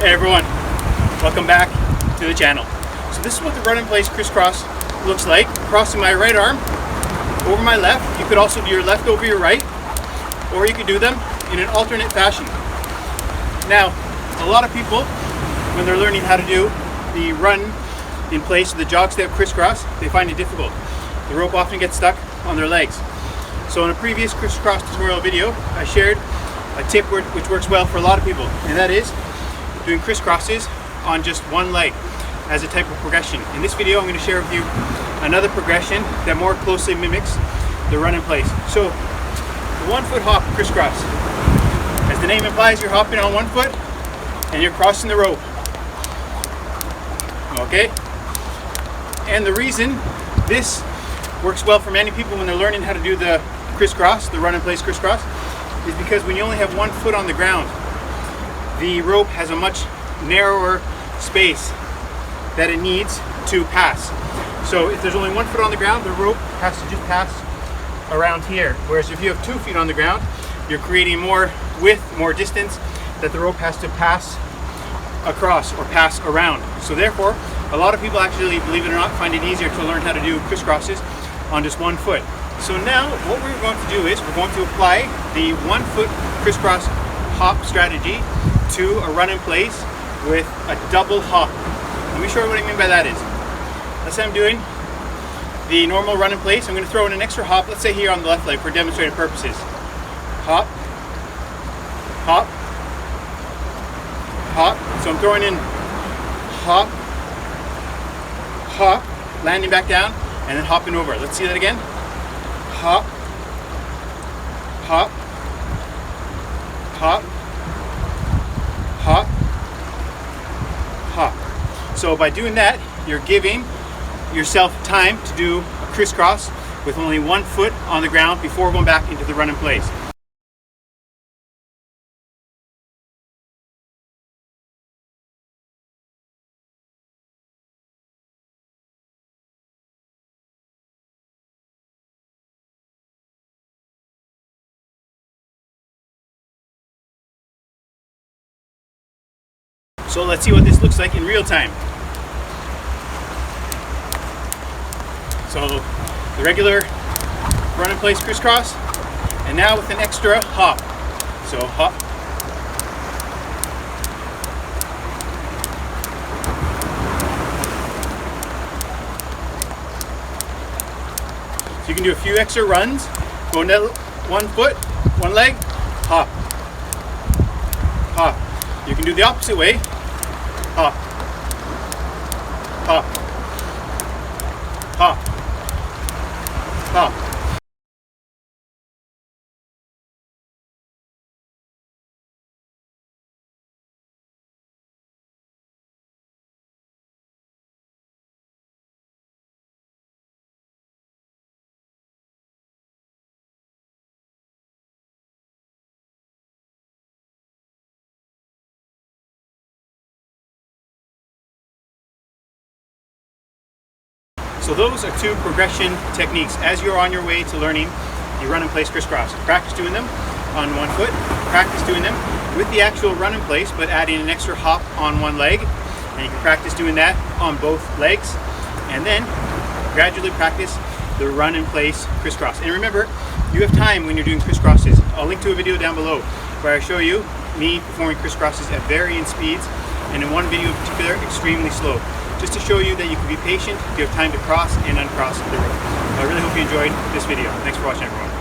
Hey everyone, welcome back to the channel. So this is what the run in place crisscross looks like. Crossing my right arm over my left. You could also do your left over your right, or you could do them in an alternate fashion. Now, a lot of people, when they're learning how to do the run in place, the jog step crisscross, they find it difficult. The rope often gets stuck on their legs. So in a previous crisscross tutorial video, I shared a tip which works well for a lot of people, and that is doing crisscrosses on just one leg as a type of progression. In this video, I'm going to share with you another progression that more closely mimics the run in place. So, the 1 foot hop crisscross. As the name implies, you're hopping on 1 foot and you're crossing the rope. Okay? And the reason this works well for many people when they're learning how to do the crisscross, the run in place crisscross, is because when you only have 1 foot on the ground, the rope has a much narrower space that it needs to pass. So if there's only 1 foot on the ground, the rope has to just pass around here. Whereas if you have 2 feet on the ground, you're creating more width, more distance that the rope has to pass across or pass around. So therefore, a lot of people actually, believe it or not, find it easier to learn how to do crisscrosses on just 1 foot. So now what we're going to do is we're going to apply the 1 foot crisscross hop strategy to a run in place with a double hop. Let me show you what I mean by that is. Let's say I'm doing the normal run in place. I'm going to throw in an extra hop, let's say here on the left leg for demonstrative purposes. Hop, hop, hop. So I'm throwing in hop, hop, landing back down, and then hopping over. Let's see that again. Hop, hop, hop, hop, hop. So by doing that, you're giving yourself time to do a crisscross with only 1 foot on the ground before going back into the run in place. So let's see what this looks like in real time. So the regular run in place crisscross, and now with an extra hop. So hop, so you can do a few extra runs, going down 1 foot, 1 leg, hop, hop. You can do the opposite way. Hop, hop, hop, hop. So those are 2 progression techniques as you're on your way to learning the run in place crisscross. Practice doing them on 1 foot, practice doing them with the actual run in place but adding an extra hop on 1 leg, and you can practice doing that on both legs, and then gradually practice the run in place crisscross. And remember, you have time when you're doing crisscrosses. I'll link to a video down below where I show you me performing crisscrosses at varying speeds, and in one video in particular, extremely slow. Just to show you that you can be patient, you have time to cross and uncross the rope. I really hope you enjoyed this video. Thanks for watching, everyone.